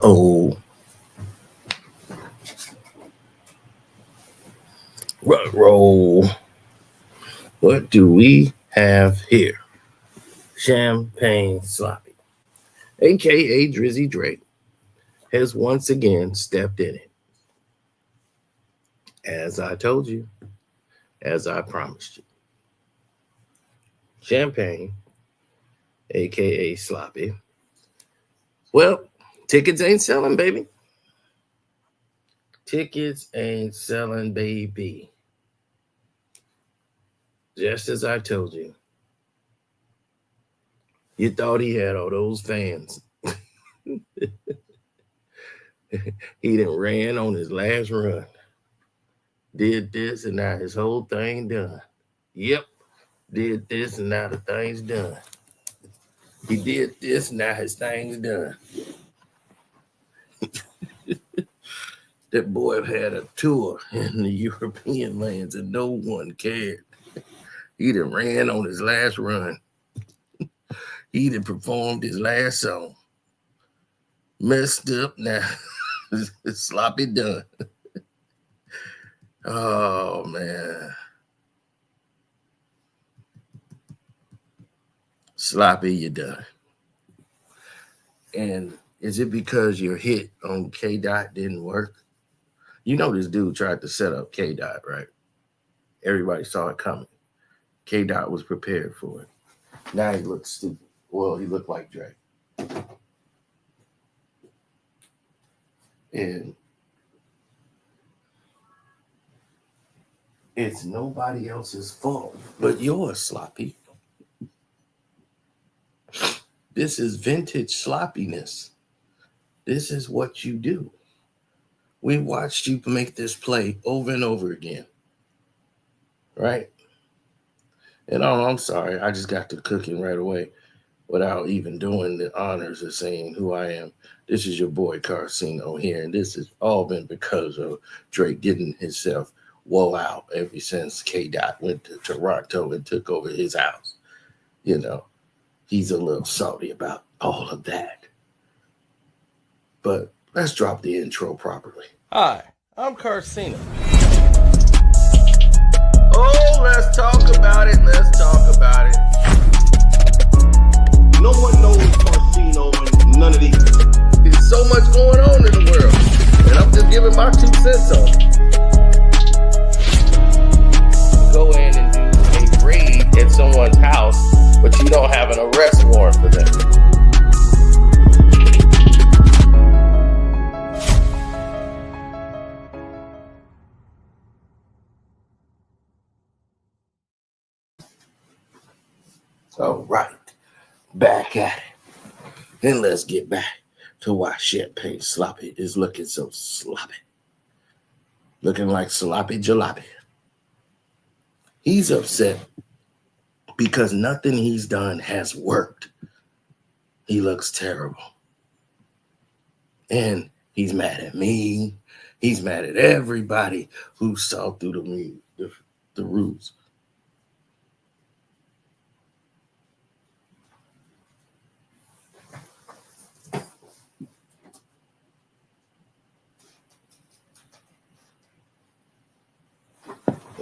Oh, roll. What do we have here? Champagne Sloppy, aka Drizzy Drake, has once again stepped in it. As I told you, as I promised you. Champagne, aka Sloppy. Well, tickets ain't selling, baby. Tickets ain't selling, baby. Just as I told you. You thought he had all those fans. He done ran on his last run. Did this and now his whole thing done. Yep. Did this and now the thing's done. He did this, now his thing's done. That boy had a tour in the European lands and no one cared. He done ran on his last run. He done performed his last song. Messed up now. Sloppy done. Oh, man. Sloppy, you done. And is it because your hit on K Dot didn't work? You know this dude tried to set up K Dot, right? Everybody saw it coming. K Dot was prepared for it. Now he looks stupid. Well, he looked like Drake. And it's nobody else's fault but yours, Sloppy. This is vintage sloppiness. This is what you do. We watched you make this play over and over again. Right? And I'm sorry, I just got to cooking right away without even doing the honors of saying who I am. This is your boy Karceno here, and this has all been because of Drake getting himself woe out ever since K-Dot went to Toronto and took over his house. You know, he's a little salty about all of that. But let's drop the intro properly. Hi, I'm Karceno. Oh, let's talk about it. Let's talk about it. No one knows Karceno and none of these. There's so much going on in the world, and I'm just giving my 2 cents on it. Go in and do a raid at someone's house, but you don't have an arrest warrant for them. All right, back at it. Then let's get back to why Champagne Sloppy is looking so sloppy. Looking like sloppy jalopy. He's upset because nothing he's done has worked. He looks terrible. And he's mad at me. He's mad at everybody who saw through the ruse.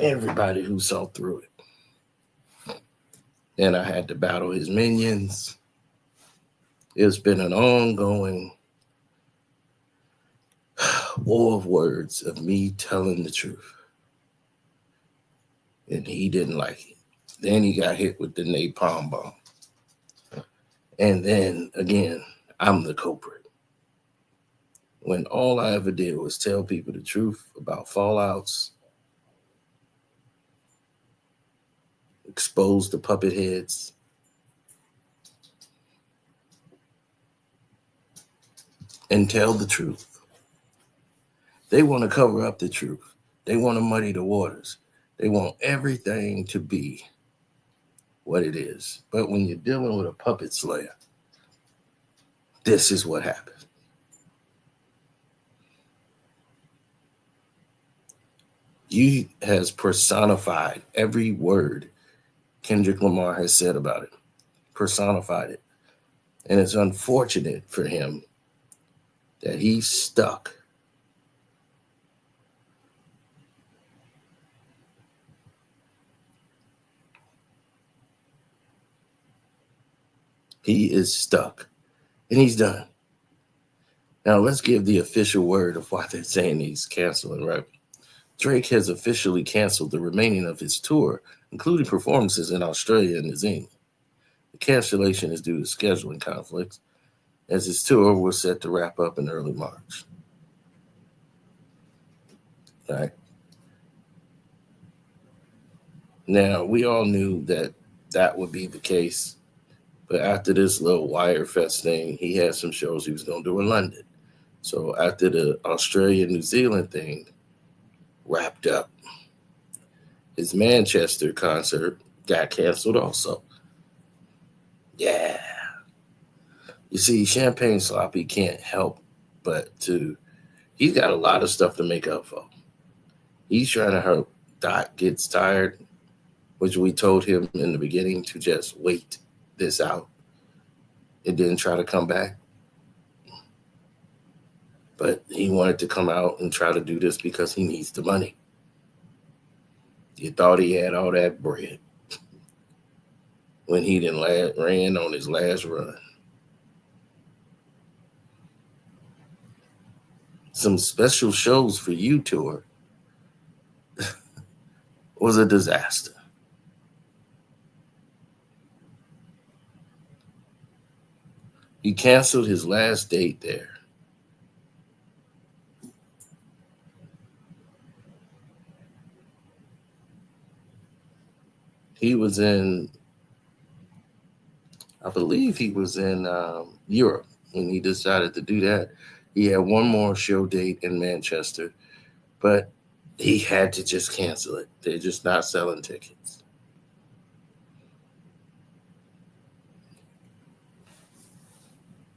Everybody who saw through it. And I had to battle his minions. It's been an ongoing war of words of me telling the truth. And he didn't like it. Then he got hit with the napalm bomb. And then again, I'm the culprit. When all I ever did was tell people the truth about fallouts, expose the puppet heads, and tell the truth. They want to cover up the truth. They want to muddy the waters. They want everything to be what it is. But when you're dealing with a puppet slayer, this is what happens. He has personified every word Kendrick Lamar has said about it. Personified it. And it's unfortunate for him that he's stuck. He is stuck. And he's done. Now let's give the official word of why they're saying he's canceling, right? Drake has officially canceled the remaining of his tour, including performances in Australia and New Zealand. The cancellation is due to scheduling conflicts, as his tour was set to wrap up in early March. Right. Now, we all knew that that would be the case, but after this little Wire Fest thing, he had some shows he was going to do in London. So after the Australia New Zealand thing wrapped up, his Manchester concert got canceled also. Yeah. You see, Champagne Sloppy can't help but he's got a lot of stuff to make up for. He's trying to help Dot gets tired, which we told him in the beginning to just wait this out and then try to come back. But he wanted to come out and try to do this because he needs the money. You thought he had all that bread when he ran on his last run. Some special shows for you tour was a disaster. He canceled his last date there. He was in, I believe he was in Europe when he decided to do that. He had one more show date in Manchester, but he had to just cancel it. They're just not selling tickets.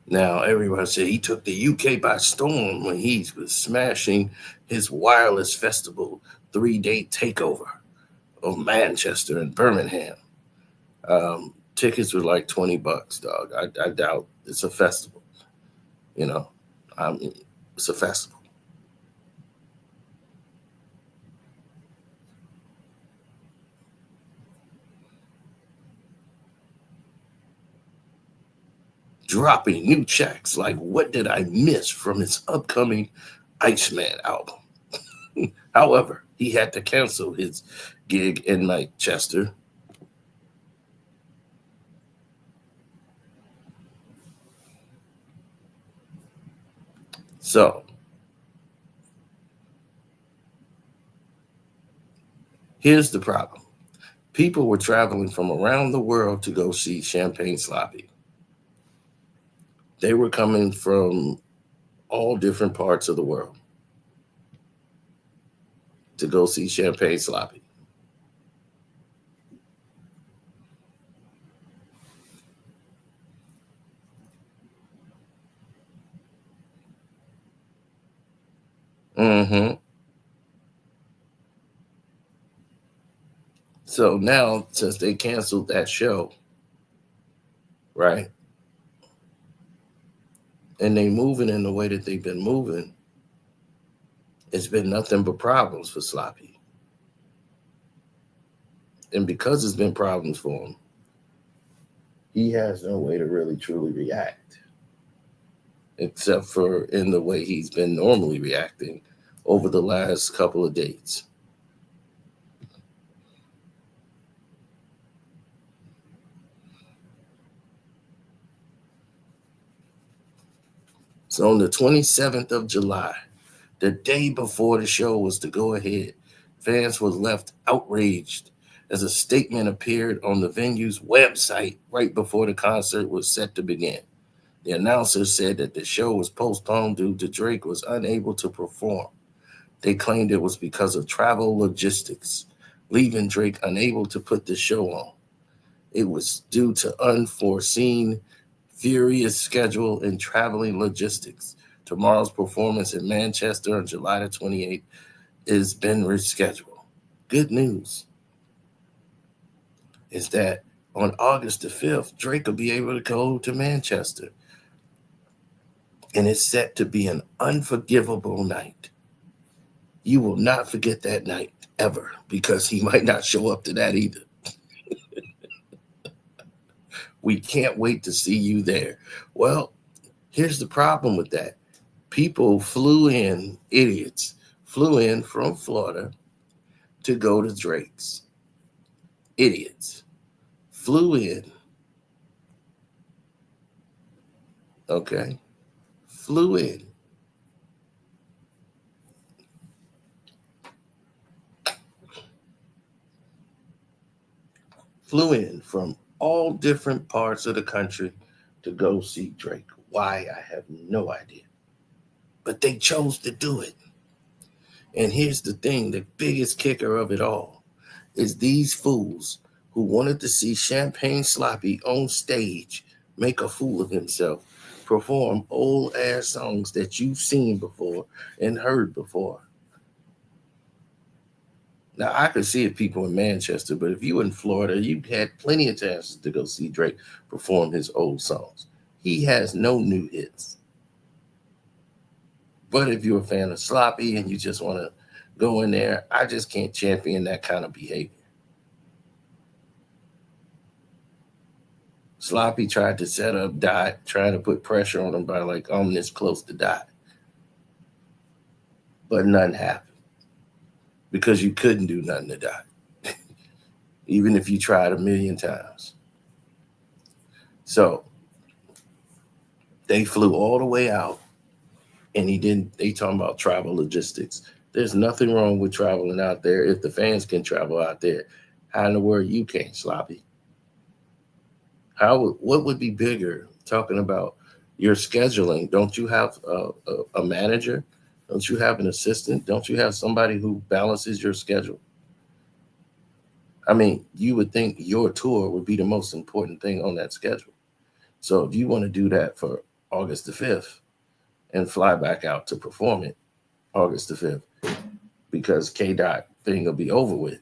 Now, everyone said he took the UK by storm when he was smashing his wireless festival 3-day takeover of Manchester and Birmingham. Tickets were like $20, dog. I doubt it's a festival. It's a festival. Dropping new checks like what did I miss from his upcoming Iceman album? However, he had to cancel his gig in Manchester. So, here's the problem. People were traveling from around the world to go see Champagne Sloppy. They were coming from all different parts of the world to go see Champagne Sloppy. Mm-hmm. So now, since they canceled that show, right, and they moving in the way that they've been moving, it's been nothing but problems for Sloppy. And because it's been problems for him, he has no way to really truly react, except for in the way he's been normally reacting over the last couple of dates. So on the 27th of July, the day before the show was to go ahead, fans were left outraged as a statement appeared on the venue's website right before the concert was set to begin. The announcer said that the show was postponed due to Drake was unable to perform. They claimed it was because of travel logistics, leaving Drake unable to put the show on. It was due to unforeseen, furious schedule and traveling logistics. Tomorrow's performance in Manchester on July the 28th has been rescheduled. Good news is that on August the 5th, Drake will be able to go to Manchester. And it's set to be an unforgivable night. You will not forget that night ever because he might not show up to that either. We can't wait to see you there. Well, here's the problem with that. People idiots flew in from Florida to go to Drake's. Idiots flew in, okay? Flew in. Flew in from all different parts of the country to go see Drake. Why? I have no idea. But they chose to do it. And here's the thing, the biggest kicker of it all is these fools who wanted to see Champagne Sloppy on stage make a fool of himself, perform old ass songs that you've seen before and heard before. Now, I could see it people in Manchester, but if you were in Florida, you had plenty of chances to go see Drake perform his old songs. He has no new hits. But if you're a fan of Sloppy and you just want to go in there, I just can't champion that kind of behavior. Sloppy tried to set up Dot, trying to put pressure on him by like, I'm this close to Dot. But nothing happened because you couldn't do nothing to Dot, even if you tried a million times. So they flew all the way out and they talking about travel logistics. There's nothing wrong with traveling out there if the fans can travel out there. How in the world you can't, Sloppy? What would be bigger talking about your scheduling? Don't you have a manager? Don't you have an assistant? Don't you have somebody who balances your schedule? I mean, you would think your tour would be the most important thing on that schedule. So if you want to do that for August the 5th and fly back out to perform it August the 5th, because K-Dot thing will be over with,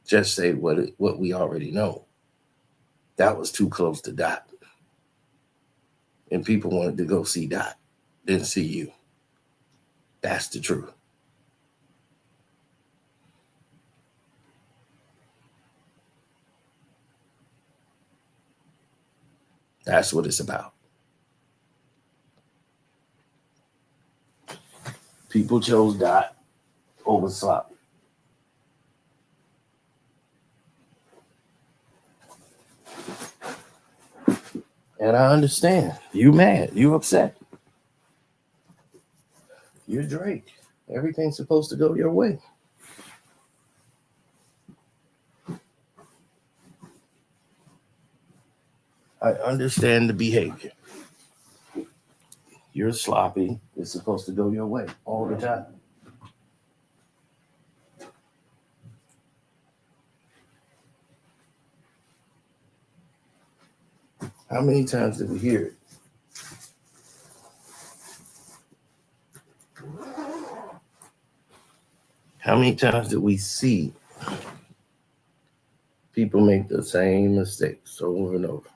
just say what we already know. That was too close to Dot. And people wanted to go see Dot, didn't see you. That's the truth. That's what it's about. People chose Dot over Sloppy. And I understand. You mad. You upset. You're Drake. Everything's supposed to go your way. I understand the behavior. You're Sloppy. It's supposed to go your way all the time. How many times did we hear it? How many times did we see people make the same mistakes over and over?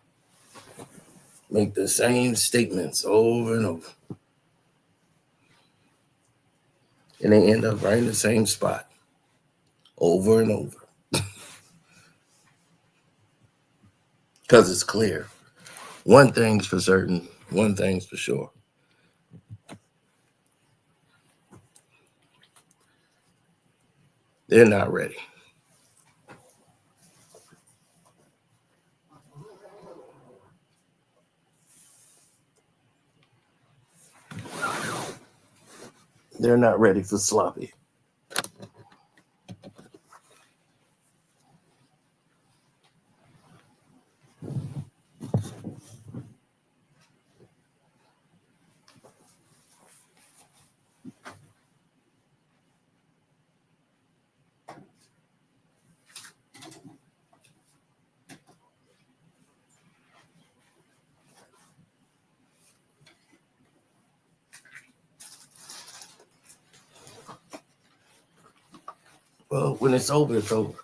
Make the same statements over and over. And they end up right in the same spot over and over. Because it's clear. One thing's for certain, one thing's for sure. They're not ready. They're not ready for Sloppy. Well, when it's over, it's over.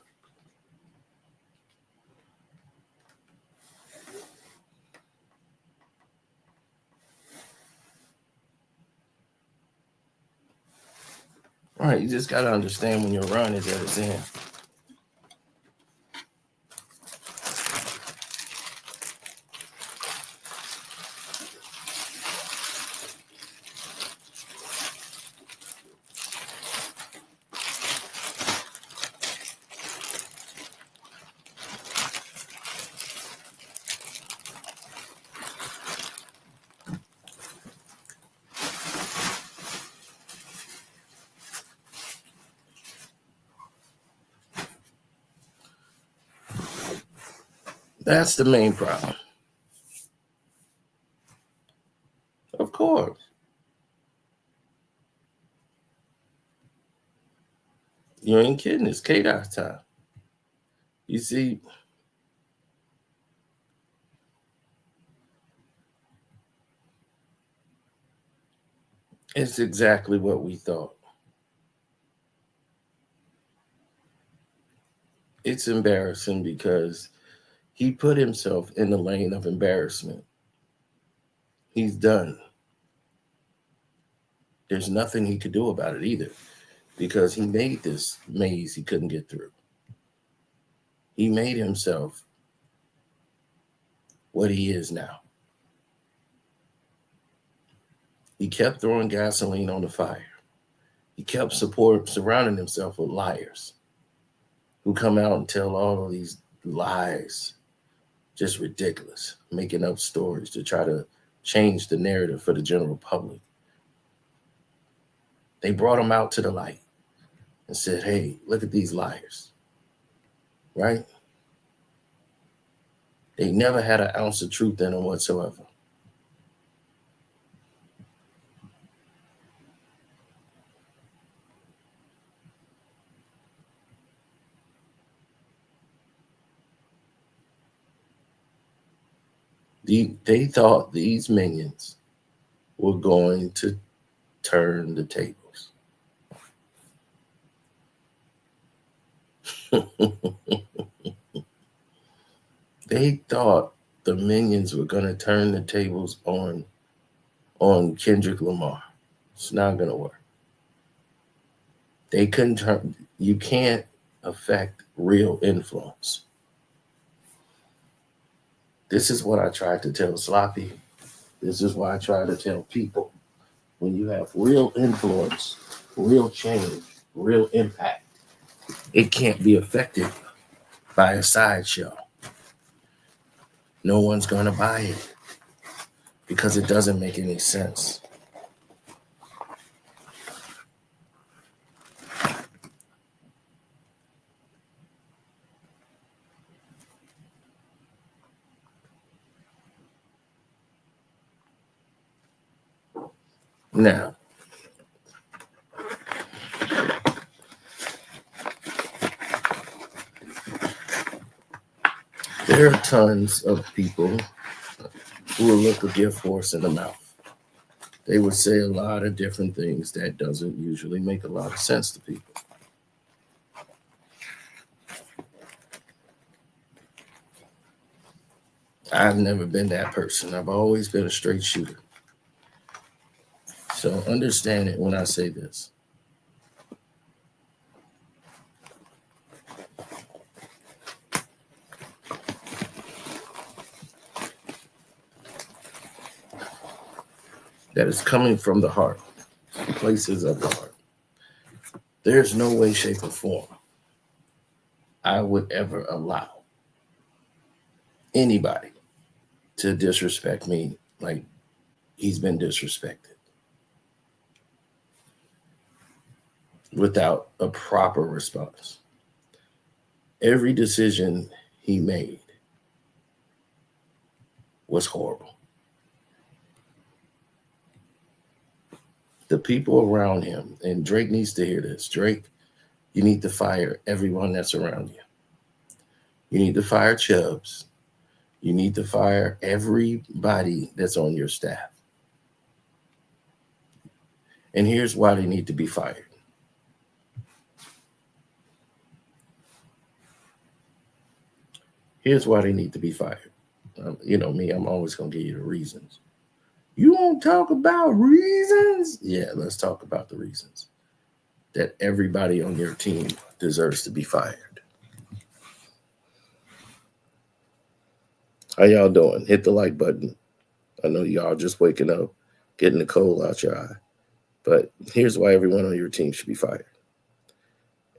Right, you just got to understand when your run is at its end. That's the main problem. Of course. You ain't kidding. It's chaos time. You see, it's exactly what we thought. It's embarrassing because he put himself in the lane of embarrassment. He's done. There's nothing he could do about it either because he made this maze he couldn't get through. He made himself what he is now. He kept throwing gasoline on the fire. He kept surrounding himself with liars who come out and tell all of these lies, just ridiculous, making up stories to try to change the narrative for the general public. They brought him out to the light and said, hey, look at these liars, right? They never had an ounce of truth in them whatsoever. They thought these minions were going to turn the tables. They thought the minions were going to turn the tables on Kendrick Lamar. It's not going to work. They couldn't turn. You can't affect real influence. This is what I tried to tell Sloppy. This is why I try to tell people. When you have real influence, real change, real impact, it can't be affected by a sideshow. No one's going to buy it because it doesn't make any sense. Now, there are tons of people who will look a gift horse in the mouth. They would say a lot of different things that doesn't usually make a lot of sense to people. I've never been that person. I've always been a straight shooter. So understand it when I say this. That is coming from the heart, places of the heart. There's no way, shape, or form I would ever allow anybody to disrespect me like he's been disrespected without a proper response. Every decision he made was horrible. The people around him, and Drake needs to hear this. Drake, you need to fire everyone that's around you. You need to fire Chubbs. You need to fire everybody that's on your staff. And here's why they need to be fired. Here's why they need to be fired. You know me, I'm always going to give you the reasons. You want to talk about reasons? Yeah, let's talk about the reasons. that everybody on your team deserves to be fired. How y'all doing? Hit the like button. I know y'all just waking up, getting the coal out your eye. But here's why everyone on your team should be fired.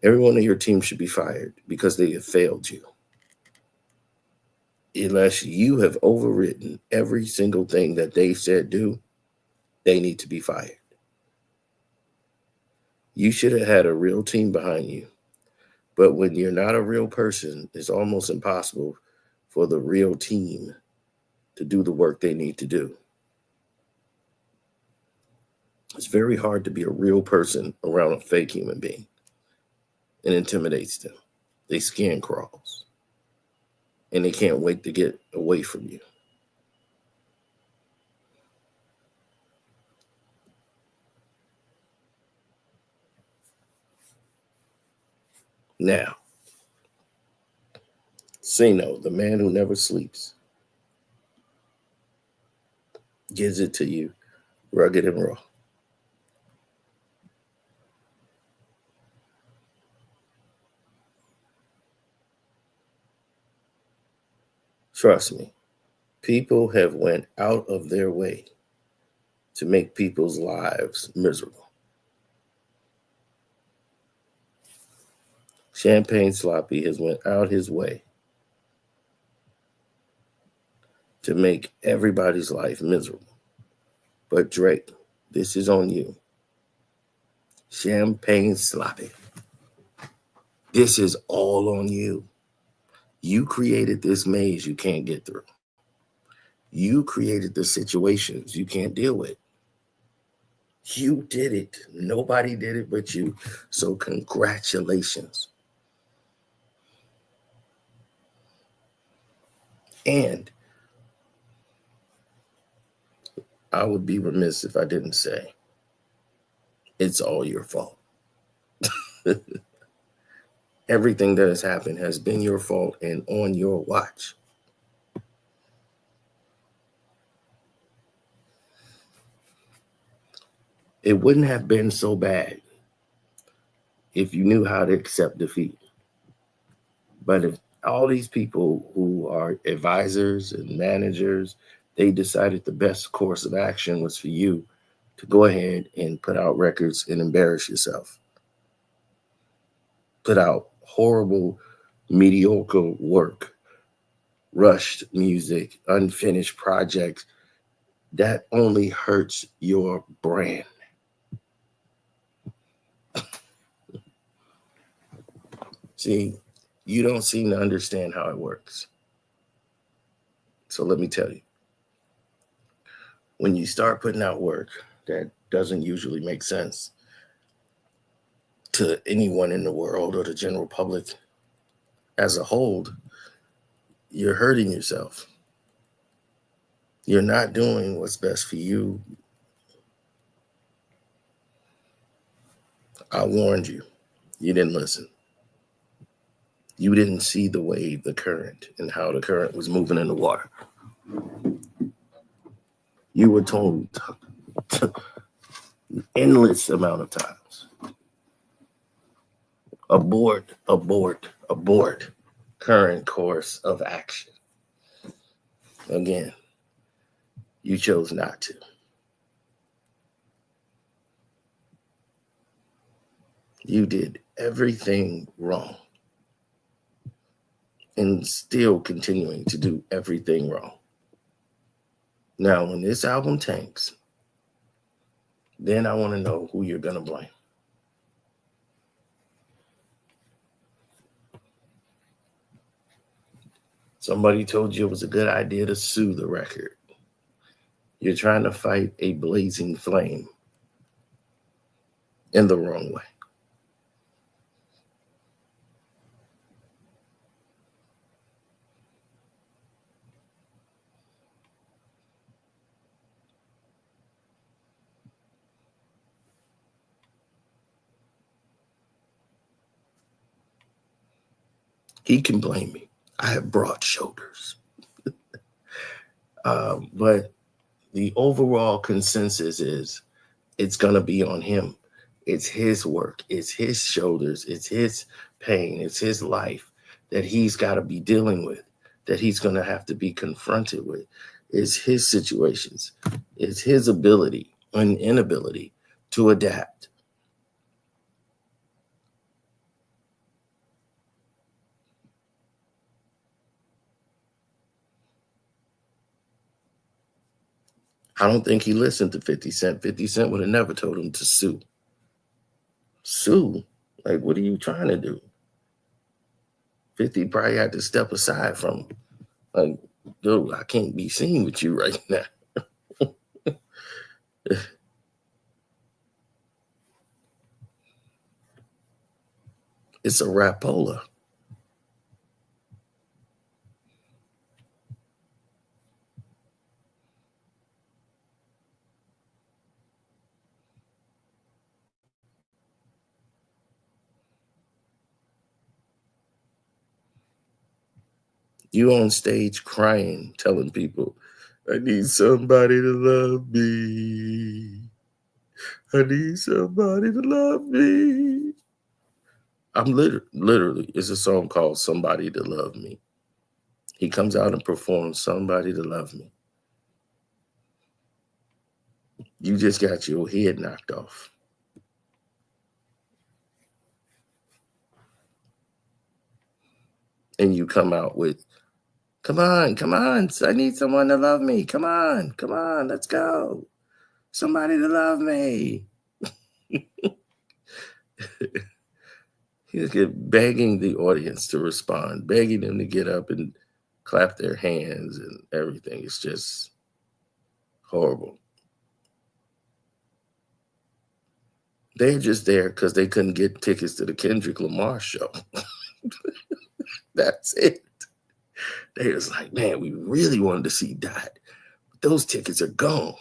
Everyone on your team should be fired because they have failed you. Unless you have overwritten every single thing that they said do, they need to be fired. You should have had a real team behind you. But when you're not a real person, it's almost impossible for the real team to do the work they need to do. It's very hard to be a real person around a fake human being. It intimidates them. They skin crawls. And they can't wait to get away from you. Now, Karceno, the man who never sleeps, gives it to you rugged and raw. Trust me, people have went out of their way to make people's lives miserable. Champagne Sloppy has went out his way to make everybody's life miserable. But Drake, this is on you. Champagne Sloppy. This is all on you. You created this maze you can't get through. You created the situations you can't deal with. You did it. Nobody did it but you. So congratulations. And I would be remiss if I didn't say it's all your fault. Everything that has happened has been your fault and on your watch. It wouldn't have been so bad if you knew how to accept defeat. But if all these people who are advisors and managers, they decided the best course of action was for you to go ahead and put out records and embarrass yourself. Put out horrible, mediocre work, rushed music, unfinished projects. That only hurts your brand. See, you don't seem to understand how it works. So let me tell you. When you start putting out work that doesn't usually make sense to anyone in the world or the general public as a whole, you're hurting yourself. You're not doing what's best for you. I warned you. You didn't listen. You didn't see the wave, the current, and how the current was moving in the water. You were told endless amount of times. Abort, abort, abort current course of action. Again, you chose not to. You did everything wrong and still continuing to do everything wrong. Now, when this album tanks, then I want to know who you're going to blame. Somebody told you it was a good idea to sue the record. You're trying to fight a blazing flame in the wrong way. He can blame me. I have broad shoulders. But the overall consensus is it's going to be on him. It's his work. It's his shoulders. It's his pain. It's his life that he's got to be dealing with, that he's going to have to be confronted with. It's his situations. It's his ability and inability to adapt. I don't think he listened to 50 Cent. 50 Cent would have never told him to sue. Sue? Like, what are you trying to do? 50 probably had to step aside from him. Like, dude, I can't be seen with you right now. It's a rapola. You on stage crying, telling people, I need somebody to love me. I need somebody to love me. I'm literally, it's a song called Somebody to Love Me. He comes out and performs Somebody to Love Me. You just got your head knocked off. And you come out with, come on, I need someone to love me. Come on, let's go. Somebody to love me. He's begging the audience to respond, begging them to get up and clap their hands and everything. It's just horrible. They're just there because they couldn't get tickets to the Kendrick Lamar show. That's it. They was like, man, we really wanted to see Dot. But those tickets are gone.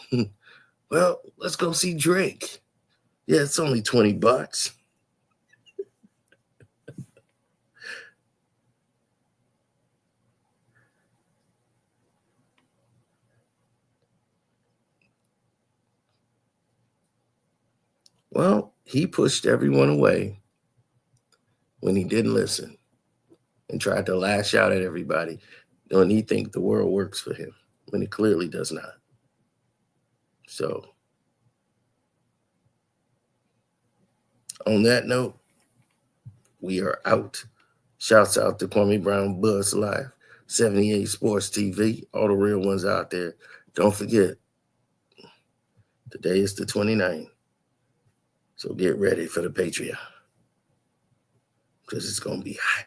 Well, let's go see Drake. Yeah, it's only $20. Well, he pushed everyone away when he didn't listen and tried to lash out at everybody when he thinks the world works for him, when it clearly does not. So, on that note, we are out. Shouts out to Kwame Brown Buzz Live, 78 Sports TV, all the real ones out there. Don't forget, today is the 29th. So get ready for the Patreon. Because it's going to be hot.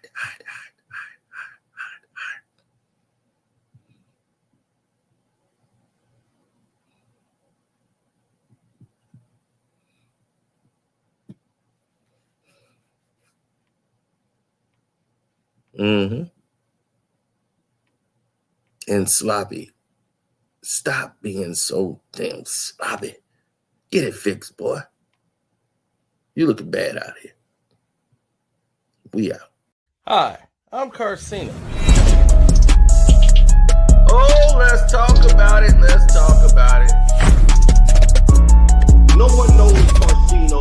And sloppy. Stop being so damn sloppy. Get it fixed, boy. You looking bad out here. We out. Hi, I'm Karceno. Oh, let's talk about it. No one knows Karceno